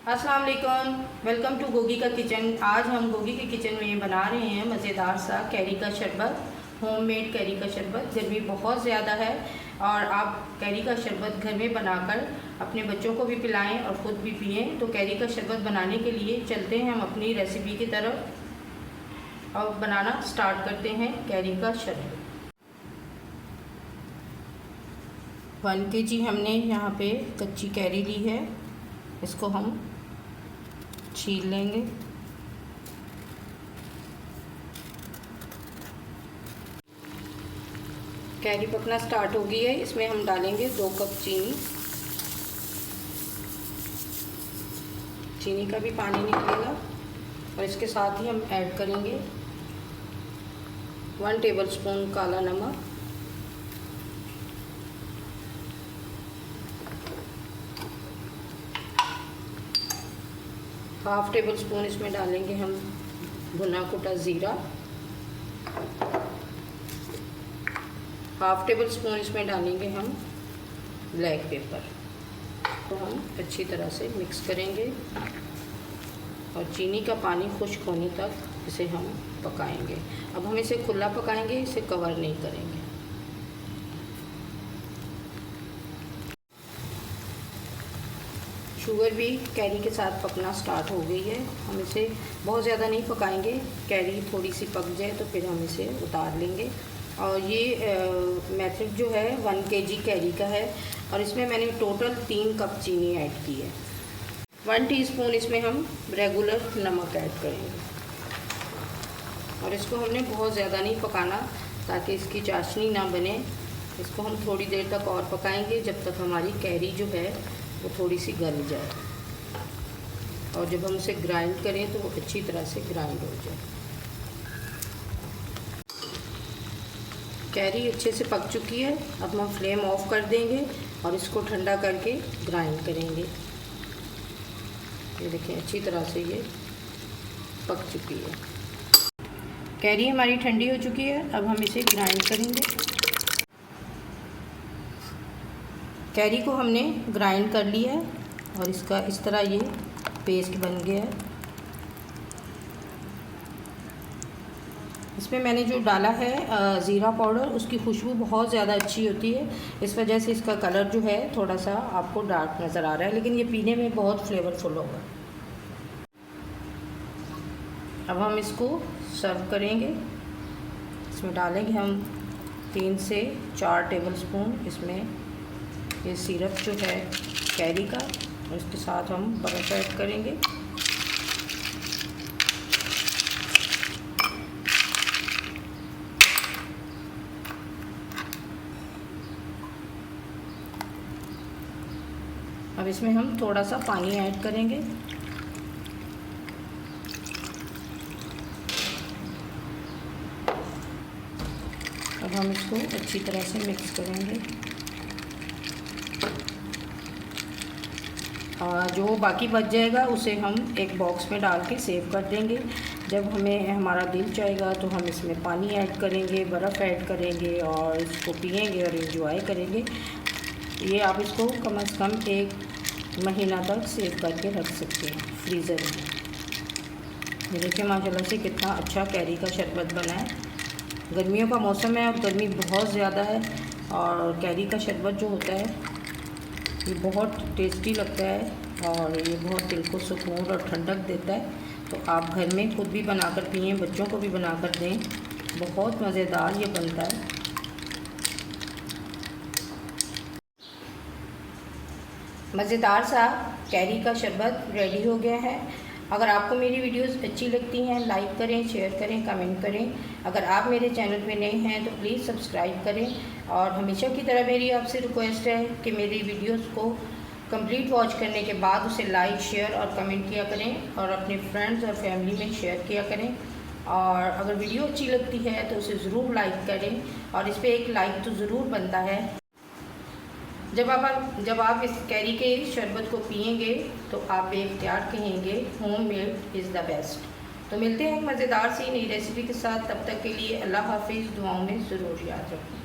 अस्सलाम वालेकुम, welcome to Gogi का किचन। आज हम गोगी के किचन में बना रहे हैं मज़ेदार सा कैरी का शरबत, होममेड कैरी का शरबत। गर्मी बहुत ज़्यादा है और आप कैरी का शरबत घर में बनाकर अपने बच्चों को भी पिलाएं और ख़ुद भी पिएं। तो कैरी का शरबत बनाने के लिए चलते हैं हम अपनी रेसिपी की तरफ और बनाना स्टार्ट करते हैं कैरी का शरबत। 1 kg हमने यहाँ पे कच्ची कैरी ली है, इसको हम छील लेंगे। कैरी पकना स्टार्ट हो गई है, इसमें हम डालेंगे 2 कप चीनी। चीनी का भी पानी निकलेगा और इसके साथ ही हम ऐड करेंगे 1 टेबलस्पून काला नमक, हाफ टेबल स्पून इसमें डालेंगे हम भुना कुटा ज़ीरा, हाफ टेबल स्पून इसमें डालेंगे हम ब्लैक पेपर। तो हम अच्छी तरह से मिक्स करेंगे और चीनी का पानी खुश्क होने तक इसे हम पकाएंगे। अब हम इसे खुला पकाएंगे, इसे कवर नहीं करेंगे। शुगर भी कैरी के साथ पकना स्टार्ट हो गई है। हम इसे बहुत ज़्यादा नहीं पकाएंगे, कैरी थोड़ी सी पक जाए तो फिर हम इसे उतार लेंगे। और ये मेथड जो है 1 kg कैरी का है और इसमें मैंने टोटल 3 कप चीनी ऐड की है। 1 टीस्पून इसमें हम रेगुलर नमक ऐड करेंगे और इसको हमने बहुत ज़्यादा नहीं पकाना ताकि इसकी चाशनी ना बने। इसको हम थोड़ी देर तक और पकाएंगे जब तक हमारी कैरी जो है वो थोड़ी सी गल जाए और जब हम उसे ग्राइंड करें तो वो अच्छी तरह से ग्राइंड हो जाए। कैरी अच्छे से पक चुकी है, अब हम फ्लेम ऑफ कर देंगे और इसको ठंडा करके ग्राइंड करेंगे। ये देखें अच्छी तरह से ये पक चुकी है। कैरी हमारी ठंडी हो चुकी है, अब हम इसे ग्राइंड करेंगे। कैरी को हमने ग्राइंड कर लिया है और इसका इस तरह ये पेस्ट बन गया है। इसमें मैंने जो डाला है ज़ीरा पाउडर, उसकी खुशबू बहुत ज़्यादा अच्छी होती है, इस वजह से इसका कलर जो है थोड़ा सा आपको डार्क नज़र आ रहा है, लेकिन ये पीने में बहुत फ्लेवरफुल होगा। अब हम इसको सर्व करेंगे। इसमें डालेंगे हम 3 से 4 टेबलस्पून इसमें ये सिरप जो है कैरी का, और इसके साथ हम बर्फ़ ऐड करेंगे। अब इसमें हम थोड़ा सा पानी ऐड करेंगे। अब हम इसको अच्छी तरह से मिक्स करेंगे और जो बाकी बच जाएगा उसे हम एक बॉक्स में डाल के सेव कर देंगे। जब हमें हमारा दिल चाहेगा तो हम इसमें पानी ऐड करेंगे, बर्फ़ ऐड करेंगे और इसको पिएंगे और एंजॉय करेंगे। ये आप इसको कम से कम 1 महीना तक सेव करके रख सकते हैं फ्रीज़र में। ये देखिए माशाल्लाह से कितना अच्छा कैरी का शरबत बना है। गर्मियों का मौसम है और गर्मी बहुत ज़्यादा है और कैरी का शरबत जो होता है ये बहुत टेस्टी लगता है और ये बहुत दिल को सुकून और ठंडक देता है। तो आप घर में खुद भी बनाकर पिएं, बच्चों को भी बनाकर दें, बहुत मज़ेदार ये बनता है। मज़ेदार सा कैरी का शरबत रेडी हो गया है। अगर आपको मेरी वीडियोस अच्छी लगती हैं लाइक करें, शेयर करें, कमेंट करें। अगर आप मेरे चैनल पे नए हैं तो प्लीज़ सब्सक्राइब करें और हमेशा की तरह मेरी आपसे रिक्वेस्ट है कि मेरी वीडियोस को कंप्लीट वॉच करने के बाद उसे लाइक, शेयर और कमेंट किया करें और अपने फ्रेंड्स और फैमिली में शेयर किया करें। और अगर वीडियो अच्छी लगती है तो उसे ज़रूर लाइक करें और इस पर एक लाइक तो ज़रूर बनता है। जब आप इस कैरी के शरबत को पिएंगे तो आप बेख्तियार कहेंगे होममेड इज़ द बेस्ट। तो मिलते हैं एक मज़ेदार सी नई रेसिपी के साथ, तब तक के लिए अल्लाह हाफिज़। दुआओं में ज़रूर याद रखें।